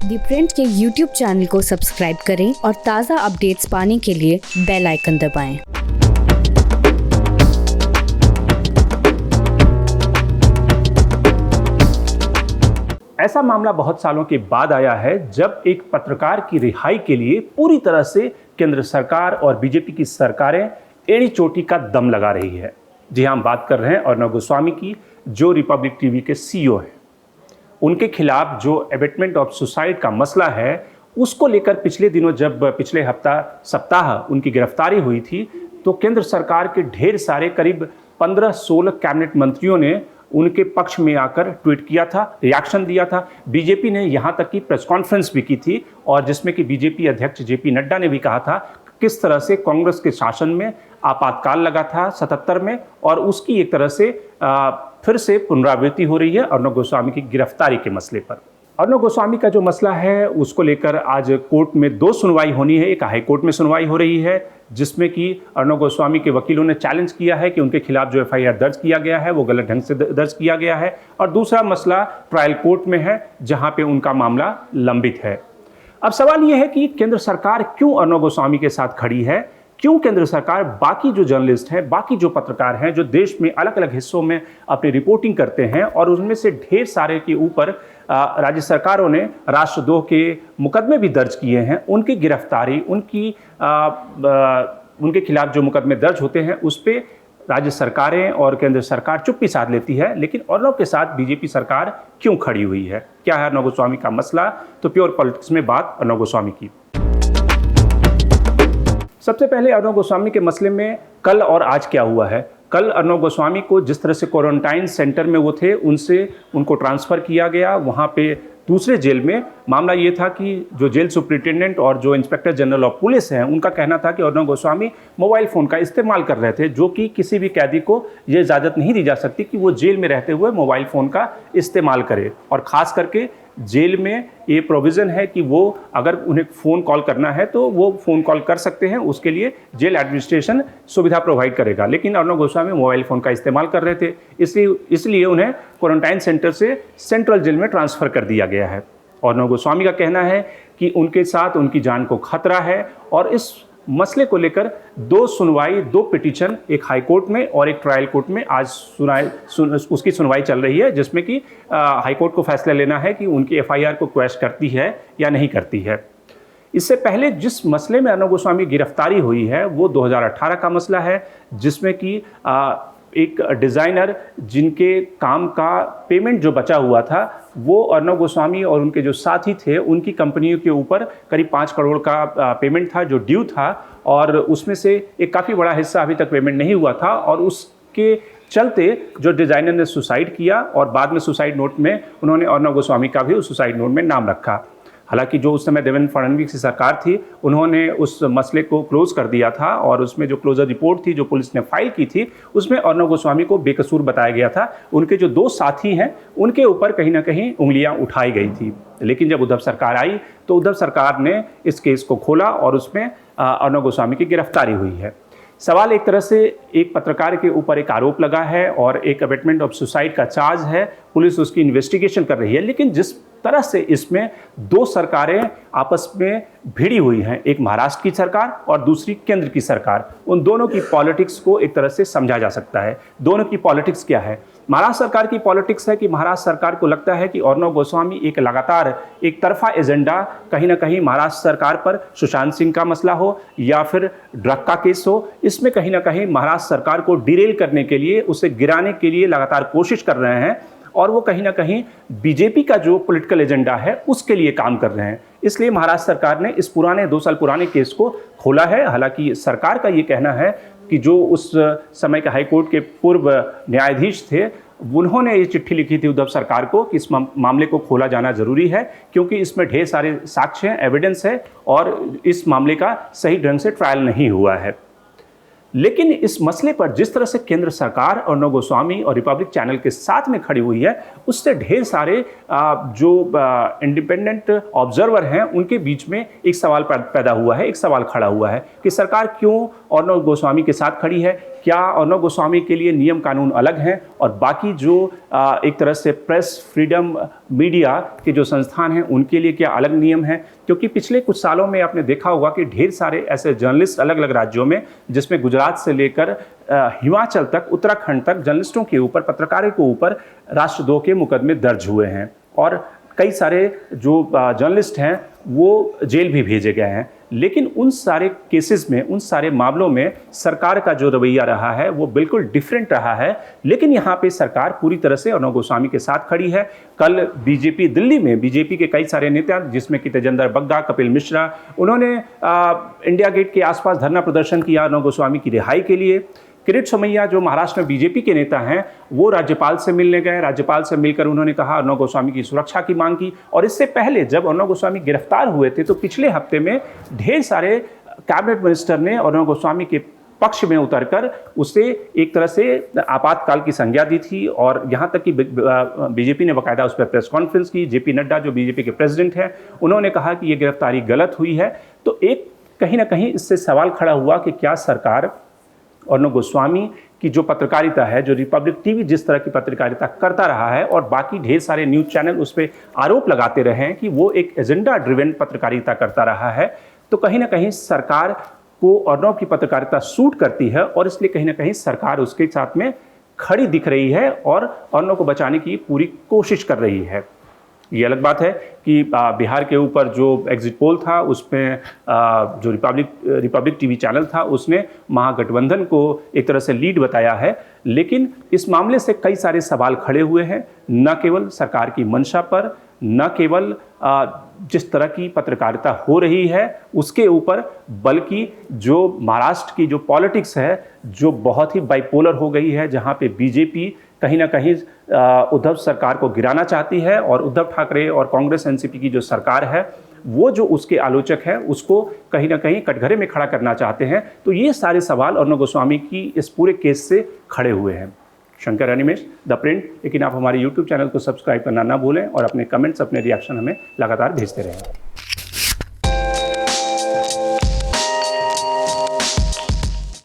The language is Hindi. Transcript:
दी प्रिंट के YouTube चैनल को सब्सक्राइब करें और ताज़ा अपडेट्स पाने के लिए बेल आइकन दबाएं। ऐसा मामला बहुत सालों के बाद आया है जब एक पत्रकार की रिहाई के लिए पूरी तरह से केंद्र सरकार और बीजेपी की सरकारें एड़ी चोटी का दम लगा रही है। जी हाँ, हम बात कर रहे हैं अर्नब गोस्वामी की, जो रिपब्लिक टीवी के CEO हैं। उनके खिलाफ जो अबेटमेंट ऑफ सुसाइड का मसला है, उसको लेकर पिछले दिनों जब पिछले सप्ताह उनकी गिरफ्तारी हुई थी, तो केंद्र सरकार के ढेर सारे करीब 15-16 कैबिनेट मंत्रियों ने उनके पक्ष में आकर ट्वीट किया था, रिएक्शन दिया था। बीजेपी ने यहाँ तक कि प्रेस कॉन्फ्रेंस भी की थी, और जिसमें कि बीजेपी अध्यक्ष JP नड्डा ने भी कहा था किस तरह से कांग्रेस के शासन में आपातकाल लगा था 77 में, और उसकी एक तरह से फिर से पुनरावृत्ति हो रही है अर्नब गोस्वामी की गिरफ्तारी के मसले पर। अर्नब गोस्वामी का जो मसला है उसको लेकर आज कोर्ट में 2 सुनवाई होनी है। एक हाई कोर्ट में सुनवाई हो रही है जिसमें कि अर्नब गोस्वामी के वकीलों ने चैलेंज किया है कि उनके खिलाफ जो FIR दर्ज किया गया है वो गलत ढंग से दर्ज किया गया है, और दूसरा मसला ट्रायल कोर्ट में है जहां पे उनका मामला लंबित है। अब सवाल यह है कि केंद्र सरकार क्यों अर्नब गोस्वामी के साथ खड़ी है, क्यों केंद्र सरकार बाकी जो जर्नलिस्ट हैं, बाकी जो पत्रकार हैं जो देश में अलग अलग हिस्सों में अपनी रिपोर्टिंग करते हैं, और उनमें से ढेर सारे के ऊपर राज्य सरकारों ने राष्ट्रद्रोह के मुकदमे भी दर्ज किए हैं, उनकी गिरफ्तारी, उनके खिलाफ जो मुकदमे दर्ज होते हैं उस पर राज्य सरकारें और केंद्र सरकार चुप्पी साध लेती है, लेकिन अर्नब के साथ बीजेपी सरकार क्यों खड़ी हुई है? क्या है अर्नब गोस्वामी का मसला? तो प्योर पॉलिटिक्स में बात अर्नब गोस्वामी की। सबसे पहले अर्नब गोस्वामी के मसले में कल और आज क्या हुआ है। कल अर्नब गोस्वामी को जिस तरह से क्वारंटाइन सेंटर में वो थे उनको ट्रांसफ़र किया गया वहाँ पे दूसरे जेल में। मामला ये था कि जो जेल सुप्रिंटेंडेंट और जो इंस्पेक्टर जनरल ऑफ पुलिस हैं उनका कहना था कि अर्नब गोस्वामी मोबाइल फ़ोन का इस्तेमाल कर रहे थे, जो कि किसी भी कैदी को ये इजाज़त नहीं दी जा सकती कि वो जेल में रहते हुए मोबाइल फ़ोन का इस्तेमाल करे। और ख़ास करके जेल में ये प्रोविज़न है कि वो अगर उन्हें फ़ोन कॉल करना है तो वो फ़ोन कॉल कर सकते हैं, उसके लिए जेल एडमिनिस्ट्रेशन सुविधा प्रोवाइड करेगा। लेकिन अर्नब गोस्वामी मोबाइल फ़ोन का इस्तेमाल कर रहे थे, इसलिए उन्हें क्वारंटाइन सेंटर से सेंट्रल जेल में ट्रांसफ़र कर दिया गया है। अर्नब गोस्वामी का कहना है कि उनके साथ उनकी जान को खतरा है, और इस मसले को लेकर 2 सुनवाई, 2 पिटीशन, एक हाई कोर्ट में और एक ट्रायल कोर्ट में आज उसकी सुनवाई चल रही है, जिसमें कि हाई कोर्ट को फैसला लेना है कि उनकी FIR को क्वैश करती है या नहीं करती है। इससे पहले जिस मसले में अर्नब गोस्वामी गिरफ्तारी हुई है वो 2018 का मसला है, जिसमें कि एक डिज़ाइनर जिनके काम का पेमेंट जो बचा हुआ था वो अर्नब गोस्वामी और उनके जो साथी थे उनकी कंपनियों के ऊपर करीब 5 करोड़ का पेमेंट था जो ड्यू था, और उसमें से एक काफ़ी बड़ा हिस्सा अभी तक पेमेंट नहीं हुआ था, और उसके चलते जो डिज़ाइनर ने सुसाइड किया, और बाद में सुसाइड नोट में उन्होंने अर्नब गोस्वामी का भी उस सुसाइड नोट में नाम रखा। हालांकि जो उस समय देवेंद्र फडणवीस की सरकार थी उन्होंने उस मसले को क्लोज कर दिया था, और उसमें जो क्लोजर रिपोर्ट थी जो पुलिस ने फाइल की थी उसमें अर्नब गोस्वामी को बेकसूर बताया गया था। उनके जो 2 साथी हैं उनके ऊपर कहीं ना कहीं उंगलियां उठाई गई थी, लेकिन जब उद्धव सरकार आई तो उद्धव सरकार ने इस केस को खोला और उसमें अर्नब गोस्वामी की गिरफ्तारी हुई है। सवाल एक तरह से एक पत्रकार के ऊपर एक आरोप लगा है और एक अबेटमेंट ऑफ सुसाइड का चार्ज है, पुलिस उसकी इन्वेस्टिगेशन कर रही है, लेकिन जिस तरह से इसमें 2 सरकारें आपस में भिड़ी हुई हैं, एक महाराष्ट्र की सरकार और दूसरी केंद्र की सरकार, उन दोनों की पॉलिटिक्स को एक तरह से समझा जा सकता है। दोनों की पॉलिटिक्स क्या है? महाराष्ट्र सरकार की पॉलिटिक्स है कि महाराष्ट्र सरकार को लगता है कि अर्नब गोस्वामी एक लगातार एक तरफा एजेंडा कहीं ना कहीं महाराष्ट्र सरकार पर, सुशांत सिंह का मसला हो या फिर ड्रग का केस हो, इसमें कहीं ना कहीं महाराष्ट्र सरकार को डिरेल करने के लिए, उसे गिराने के लिए लगातार कोशिश कर रहे हैं, और वो कहीं ना कहीं बीजेपी का जो पॉलिटिकल एजेंडा है उसके लिए काम कर रहे हैं। इसलिए महाराष्ट्र सरकार ने इस 2 साल पुराने केस को खोला है। हालांकि सरकार का ये कहना है कि जो उस समय के हाई कोर्ट के पूर्व न्यायाधीश थे उन्होंने ये चिट्ठी लिखी थी उद्धव सरकार को कि इस मामले को खोला जाना जरूरी है, क्योंकि इसमें ढेर सारे साक्ष्य हैं, एविडेंस है, और इस मामले का सही ढंग से ट्रायल नहीं हुआ है। लेकिन इस मसले पर जिस तरह से केंद्र सरकार अर्णव गोस्वामी और रिपब्लिक चैनल के साथ में खड़ी हुई है, उससे ढेर सारे जो इंडिपेंडेंट ऑब्जर्वर हैं उनके बीच में एक सवाल पैदा हुआ है, एक सवाल खड़ा हुआ है कि सरकार क्यों अर्णव गोस्वामी के साथ खड़ी है। क्या अर्णव गोस्वामी के लिए नियम कानून अलग हैं और बाकी जो एक तरह से प्रेस फ्रीडम, मीडिया के जो संस्थान हैं उनके लिए क्या अलग नियम हैं? क्योंकि पिछले कुछ सालों में आपने देखा होगा कि ढेर सारे ऐसे जर्नलिस्ट अलग अलग राज्यों में, जिसमें गुजरात से लेकर हिमाचल तक, उत्तराखंड तक जर्नलिस्टों के ऊपर, पत्रकारों के ऊपर राष्ट्रद्रोह के मुकदमे दर्ज हुए हैं और कई सारे जो जर्नलिस्ट हैं वो जेल भी भेजे गए हैं। लेकिन उन सारे केसेस में, उन सारे मामलों में सरकार का जो रवैया रहा है वो बिल्कुल डिफरेंट रहा है। लेकिन यहाँ पे सरकार पूरी तरह से अर्णव गोस्वामी के साथ खड़ी है। कल बीजेपी दिल्ली में, बीजेपी के कई सारे नेता, जिसमें कि तेजेंद्र बग्गा, कपिल मिश्रा, उन्होंने इंडिया गेट के आसपास धरना प्रदर्शन किया अर्णव गोस्वामी की रिहाई के लिए। किरीट सोमैया जो महाराष्ट्र में बीजेपी के नेता हैं, वो राज्यपाल से मिलने गए। राज्यपाल से मिलकर उन्होंने कहा, अर्णव गोस्वामी की सुरक्षा की मांग की। और इससे पहले जब अर्णव गोस्वामी गिरफ्तार हुए थे तो पिछले हफ्ते में ढेर सारे कैबिनेट मिनिस्टर ने अर्णव गोस्वामी के पक्ष में उतरकर उसे एक तरह से आपातकाल की संज्ञा दी थी और यहाँ तक कि बीजेपी ने बाकायदा उस पर प्रेस कॉन्फ्रेंस की। जेपी नड्डा जो बीजेपी के प्रेसिडेंट हैं, उन्होंने कहा कि ये गिरफ्तारी गलत हुई है। तो एक कहीं ना कहीं इससे सवाल खड़ा हुआ कि क्या सरकार अर्णव गोस्वामी की जो पत्रकारिता है, जो रिपब्लिक टीवी जिस तरह की पत्रकारिता करता रहा है और बाकी ढेर सारे न्यूज़ चैनल उस पर आरोप लगाते रहे हैं कि वो एक एजेंडा ड्रिवन पत्रकारिता करता रहा है, तो कहीं ना कहीं सरकार को अर्णव की पत्रकारिता सूट करती है और इसलिए कहीं ना कहीं सरकार उसके साथ में खड़ी दिख रही है और अर्णव को बचाने की पूरी कोशिश कर रही है। ये अलग बात है कि बिहार के ऊपर जो एग्जिट पोल था उसमें जो रिपब्लिक टीवी चैनल था उसने महागठबंधन को एक तरह से लीड बताया है। लेकिन इस मामले से कई सारे सवाल खड़े हुए हैं, न केवल सरकार की मंशा पर, न केवल जिस तरह की पत्रकारिता हो रही है उसके ऊपर, बल्कि जो महाराष्ट्र की जो पॉलिटिक्स है जो बहुत ही बाइपोलर हो गई है, जहाँ पे बीजेपी कहीं ना कहीं उद्धव सरकार को गिराना चाहती है और उद्धव ठाकरे और कांग्रेस एनसीपी की जो सरकार है वो जो उसके आलोचक हैं उसको कहीं ना कहीं कटघरे में खड़ा करना चाहते हैं। तो ये सारे सवाल अर्णव गोस्वामी की इस पूरे केस से खड़े हुए हैं। Shankar Animesh, the print. लेकिन आप हमारे YouTube चैनल को सब्सक्राइब करना ना भूलें और अपने कमेंट्स, अपने रिएक्शन हमें लगातार भेजते रहें।